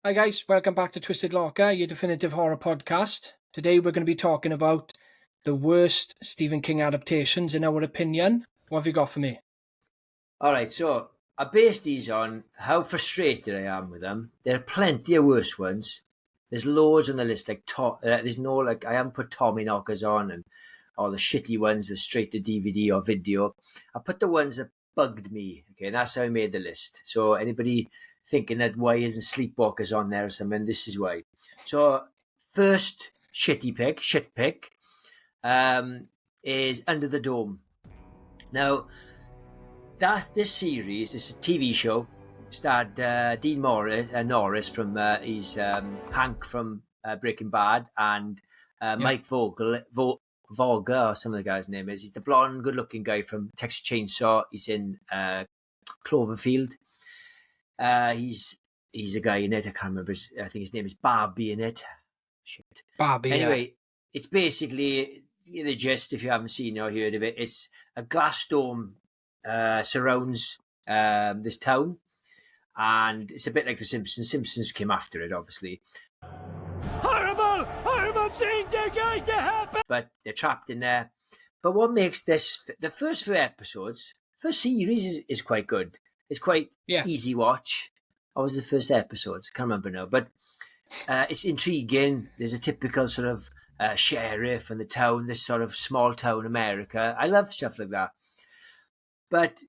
Hi guys, welcome back to Twisted Locker, your definitive horror podcast. Today we're going to be talking about the worst Stephen King adaptations in our opinion. What have you got for me? All right, so I based these on how frustrated I am with them. There are plenty of worse ones. There's loads on the list. There's no I haven't put Tommy Knockers on and all the shitty ones, the straight to DVD or video. I put the ones that bugged me. Okay, and that's how I made the list. So anybody thinking that why isn't Sleepwalkers on there or something, this is why. So first shit pick, is Under the Dome. Now, this series is a TV show. Starred Dean Norris from he's Hank from Breaking Bad, and Mike Vogel or some of the guy's name is. He's the blonde, good-looking guy from Texas Chainsaw. He's in Cloverfield. He's a guy in it. I can't remember. I think his name is Barbie in it. Shit. Barbie. Anyway, it's basically the gist. If you haven't seen or heard of it, it's a glass dome surrounds this town, and it's a bit like The Simpsons. Simpsons came after it, obviously. Horrible things are going to happen. But they're trapped in there. But what makes this, the first few episodes, first series is quite good. It's quite easy watch. What was the first episodes? I can't remember now. But it's intriguing. There's a typical sort of sheriff in the town, this sort of small town America. I love stuff like that. But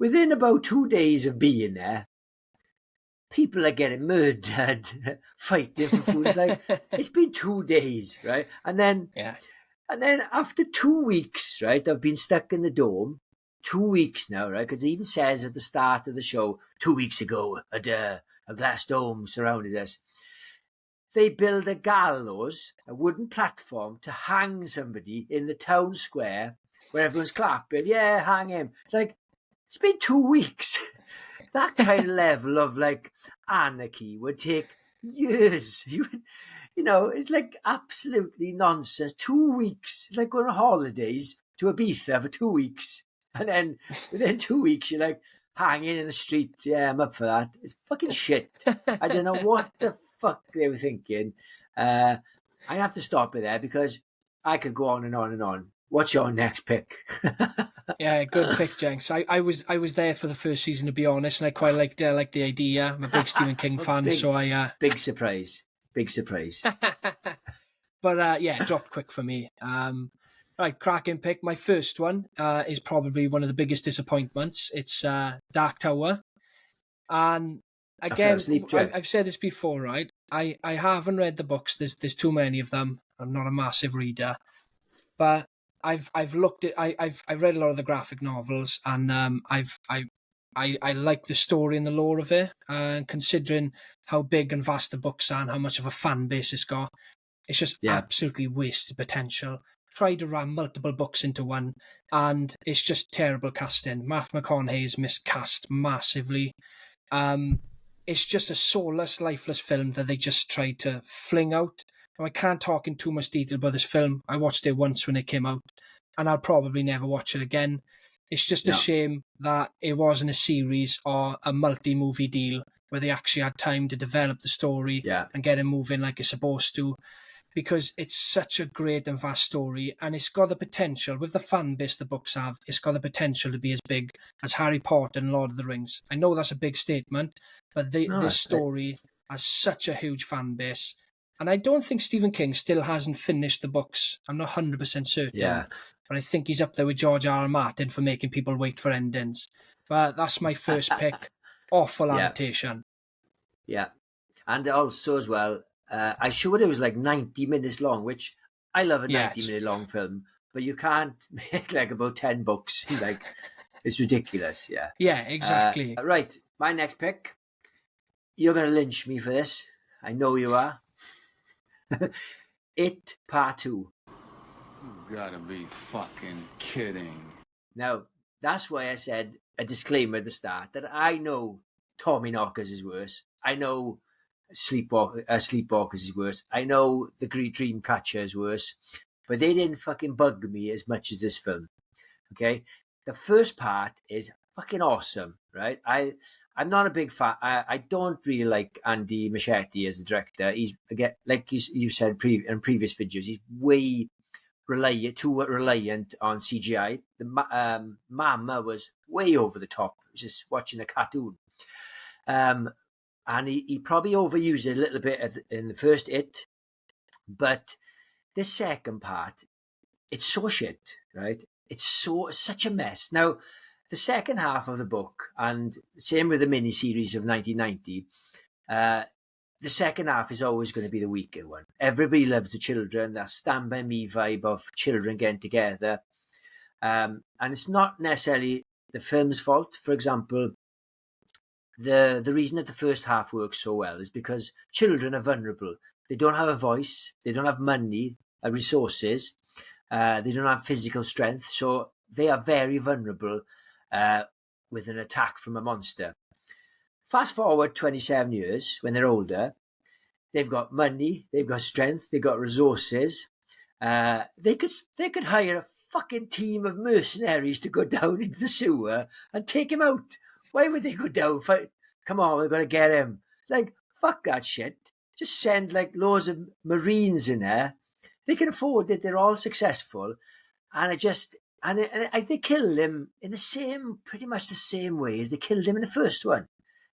within about 2 days of being there, people are getting murdered, fighting for food. It's like, it's been 2 days, right? And then after 2 weeks, right, I've been stuck in the dome. 2 weeks now, right? Because it even says at the start of the show, 2 weeks ago, a glass dome surrounded us. They build a gallows, a wooden platform, to hang somebody in the town square where everyone's clapping. Yeah, hang him. It's like, it's been 2 weeks. That kind of level of like anarchy would take years. It's like absolutely nonsense. 2 weeks. It's like going on holidays to Ibiza for 2 weeks. And then within 2 weeks, you're like hanging in the street. Yeah, I'm up for that. It's fucking shit. I don't know what the fuck they were thinking. I have to stop it there because I could go on and on and on. What's your next pick? Yeah, good pick, Jenks. I was there for the first season, to be honest, and I quite liked the idea. I'm a big Stephen King fan, big surprise. But dropped quick for me. Right, cracking pick. My first one is probably one of the biggest disappointments. It's Dark Tower, and again, I've said this before, right? I haven't read the books. There's too many of them. I'm not a massive reader, but I've looked at I've read a lot of the graphic novels, and I like the story and the lore of it. And considering how big and vast the books are and how much of a fan base it's got, it's just absolutely wasted potential. Tried to ram multiple books into one, and it's just terrible casting. Matthew McConaughey's miscast massively. It's just a soulless, lifeless film that they just tried to fling out. Now, I can't talk in too much detail about this film. I watched it once when it came out, and I'll probably never watch it again. It's just a shame that it wasn't a series or a multi-movie deal where they actually had time to develop the story and get it moving like it's supposed to, because it's such a great and vast story, and it's got the potential, with the fan base the books have, it's got the potential to be as big as Harry Potter and Lord of the Rings. I know that's a big statement, but this story has such a huge fan base. And I don't think Stephen King still hasn't finished the books. I'm not 100% certain. But I think he's up there with George R.R. Martin for making people wait for endings. But that's my first pick. Awful adaptation. Yeah. And also as well, I showed it was like 90 minutes long, which I love a 90-minute long film. But you can't make like about 10 books. Like, it's ridiculous. Yeah. Yeah, exactly. Right. My next pick. You're going to lynch me for this. I know you are. It Part 2. You gotta be fucking kidding. Now, that's why I said a disclaimer at the start that I know Tommy Knockers is worse. I know Sleepwalkers is worse. I know The Great Dreamcatcher is worse. But they didn't fucking bug me as much as this film. Okay? The first part is fucking awesome, right? I I'm not a big fan. I don't really like Andy Muschietti as the director. He's, again, like you said in previous videos, he's way too reliant on CGI. The Mama was way over the top, just watching a cartoon. And he probably overused it a little bit in the first It, but the second part, it's so shit, right? It's such a mess. Now, the second half of the book, and same with the miniseries of 1990, the second half is always going to be the weaker one. Everybody loves the children, that Stand By Me vibe of children getting together. And it's not necessarily the film's fault. For example, the reason that the first half works so well is because children are vulnerable. They don't have a voice. They don't have money, resources. They don't have physical strength. So they are very vulnerable with an attack from a monster. Fast forward 27 years, when they're older, they've got money, they've got strength, they've got resources. They could hire a fucking team of mercenaries to go down into the sewer and take him out. Why would they go down? Come on, we're going to get him. It's like, fuck that shit. Just send like loads of Marines in there. They can afford it. They're all successful. And they kill him in pretty much the same way as they killed him in the first one.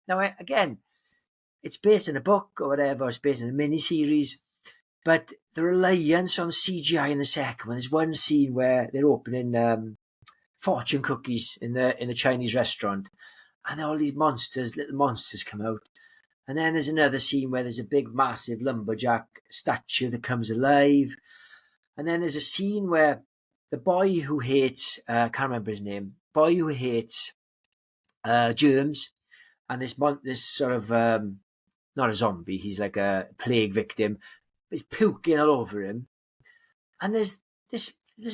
Now, again, it's based on a book or whatever, it's based on a miniseries, but the reliance on CGI in the second one, there's one scene where they're opening fortune cookies in the Chinese restaurant, and all these little monsters come out. And then there's another scene where there's a big, massive lumberjack statue that comes alive. And then there's a scene where the boy who hates, I can't remember his name, boy who hates germs, and this sort of, not a zombie, he's like a plague victim, is puking all over him. And there's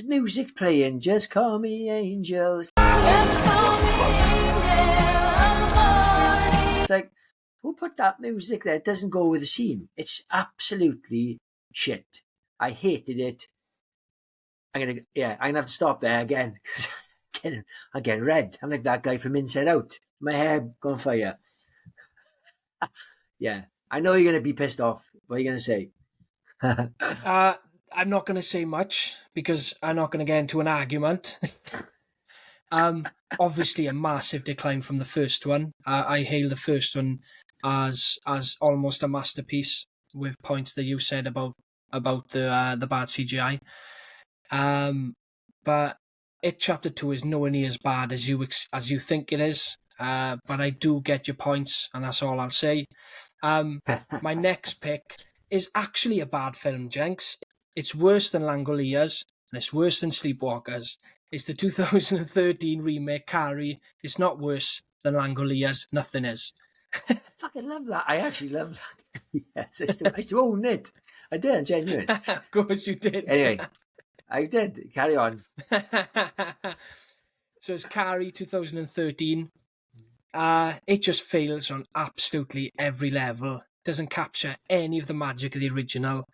music playing, Just Call Me Angel. Just call me angel. It's like, who put that music there? It doesn't go with the scene. It's absolutely shit. I hated it. I'm gonna have to stop there again, because I'm getting red. I'm like that guy from Inside Out. My hair on fire. Yeah, I know you're gonna be pissed off. What are you gonna say? I'm not gonna say much because I'm not gonna get into an argument. Obviously a massive decline from the first one. I hail the first one as almost a masterpiece, with points that you said about the bad CGI. But It Chapter 2 is nowhere near as bad as you think it is. But I do get your points, and that's all I'll say. My next pick is actually a bad film, Jenks. It's worse than Langoliers, and it's worse than Sleepwalkers. It's the 2013 remake, Carrie. It's not worse than Langoliers. Nothing is. I fucking love that. I actually love that. Yes, I used to own it. I did, I'm genuine. Of course you did. Anyway, I did. Carry on. So it's Carrie 2013. It just fails on absolutely every level. Doesn't capture any of the magic of the original.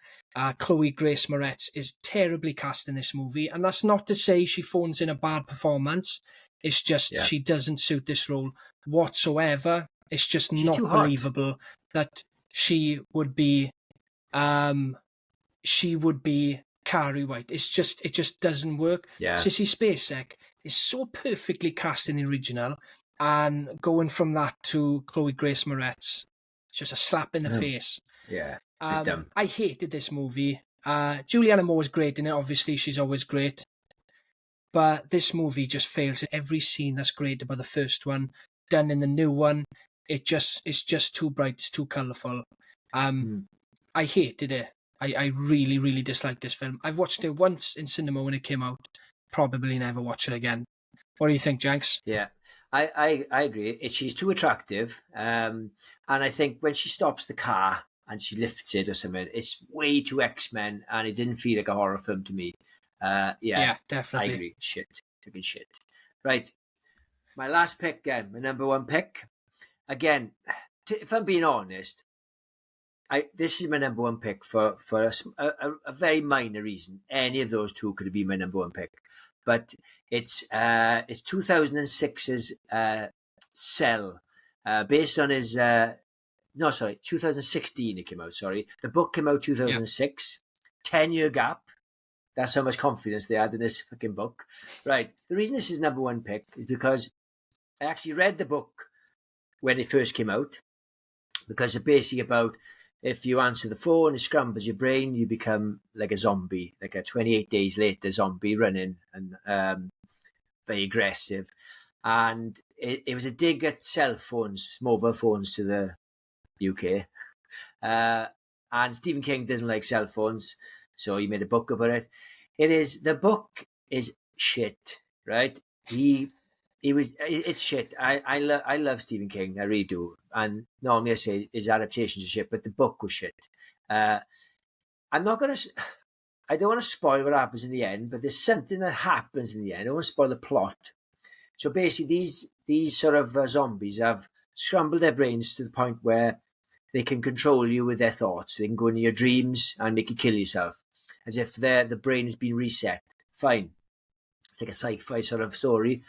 Chloe Grace Moretz is terribly cast in this movie, and that's not to say she phones in a bad performance. It's just she doesn't suit this role whatsoever. It's just not believable that she would be Carrie White. It just doesn't work. Yeah. Sissy Spacek is so perfectly cast in the original, and going from that to Chloe Grace Moretz, it's just a slap in the face. Yeah, it's dumb. I hated this movie. Julianne Moore is great in it. Obviously, she's always great. But this movie just fails at every scene that's great about the first one. Done in the new one, it's just too bright, it's too colourful. I hated it. I really, really disliked this film. I've watched it once in cinema when it came out. Probably never watch it again. What do you think, Jenks? Yeah, I agree. She's too attractive. And I think when she stops the car and she lifts it or something, it's way too X-Men, and it didn't feel like a horror film to me. Yeah, definitely. I agree. Taking shit. Right. My last pick again, my number one pick. Again, if I'm being honest, this is my number one pick for a very minor reason. Any of those two could have been my number one pick. But it's 2006's Cell. based on his 2016 it came out, sorry. The book came out 2006, 10-year gap. That's how much confidence they had in this fucking book. Right. The reason this is number one pick is because I actually read the book when it first came out, because it's basically about if you answer the phone, it scrambles your brain, you become like a zombie, like a 28 days later zombie running and very aggressive. And it was a dig at cell phones, mobile phones to the UK. And Stephen King doesn't like cell phones, so he made a book about it. The book is shit, right? It's shit. I love Stephen King, I really do. And normally I say his adaptations are shit, but the book was shit. I don't want to spoil what happens in the end, but there's something that happens in the end. I don't want to spoil the plot. So basically, these sort of zombies have scrambled their brains to the point where they can control you with their thoughts. They can go into your dreams and make you kill yourself, as if the brain has been reset. Fine. It's like a sci-fi sort of story.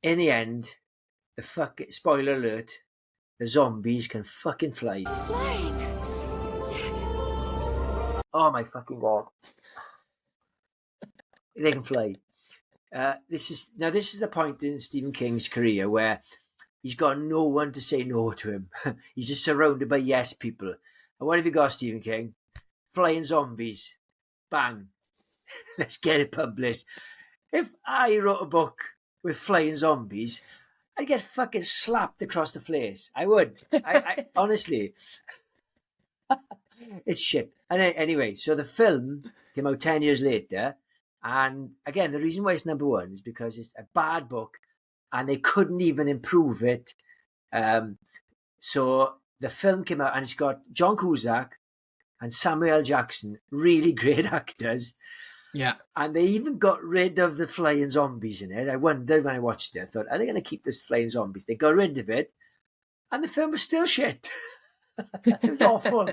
In the end, spoiler alert, the zombies can fucking fly. Flying! Oh my fucking God. They can fly. This is the point in Stephen King's career where he's got no one to say no to him. He's just surrounded by yes people. And what have you got, Stephen King? Flying zombies. Bang. Let's get it published. If I wrote a book with flying zombies, I'd get fucking slapped across the face. I would. I honestly. It's shit. And anyway, so the film came out 10 years later. And again, the reason why it's number one is because it's a bad book and they couldn't even improve it. So the film came out and it's got John Cusack and Samuel L. Jackson, really great actors. Yeah. And they even got rid of the flying zombies in it. I wondered when I watched it, I thought, are they going to keep this flying zombies? They got rid of it. And the film was still shit. It was awful.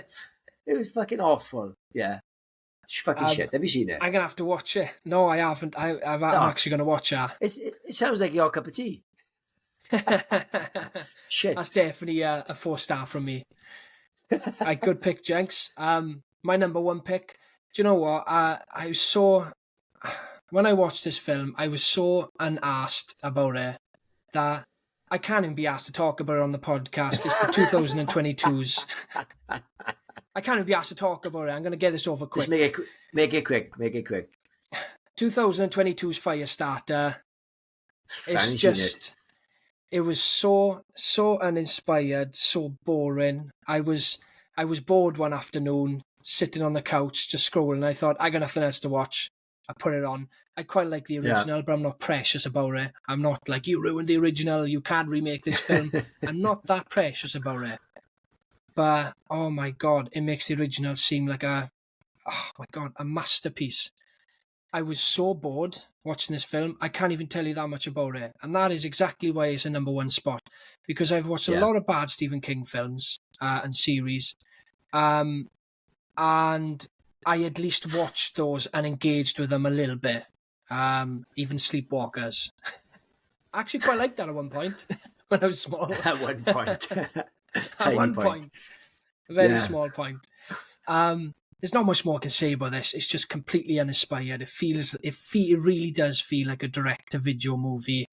It was fucking awful. Yeah. Fucking shit. Have you seen it? I'm going to have to watch it. No, I haven't. I'm actually going to watch that. It sounds like your cup of tea. Shit. That's definitely a 4-star from me. A good pick, Jenks. My number one pick. Do you know what? When I watched this film, I was so unasked about it that I can't even be asked to talk about it on the podcast. It's the 2022s. I can't even be asked to talk about it. I'm going to get this over quick. Just make it quick. 2022's Firestarter. It's just, it was so uninspired, so boring. I was bored one afternoon, sitting on the couch, just scrolling. I thought, I got nothing else to watch. I put it on. I quite like the original, but I'm not precious about it. I'm not like, you ruined the original, you can't remake this film. I'm not that precious about it. But, oh my God, it makes the original seem like a masterpiece. I was so bored watching this film, I can't even tell you that much about it. And that is exactly why it's a number one spot. Because I've watched a lot of bad Stephen King films and series. And I at least watched those and engaged with them a little bit. Even Sleepwalkers. I actually quite liked that at one point when I was small. At one point. At one point. A very small point. There's not much more I can say about this. It's just completely uninspired. It really does feel like a direct-to-video movie.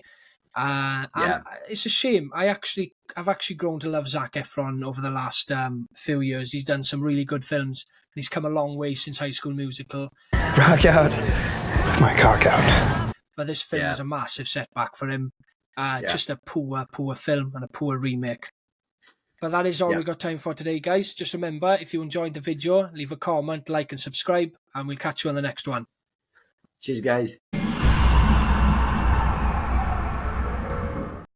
And it's a shame. I've actually grown to love Zac Efron over the last few years. He's done some really good films. And he's come a long way since High School Musical. Rock out with my cock out. But this film was a massive setback for him. Just a poor film and a poor remake. But that is all we've got time for today, guys. Just remember, if you enjoyed the video, leave a comment, like and subscribe, and we'll catch you on the next one. Cheers, guys.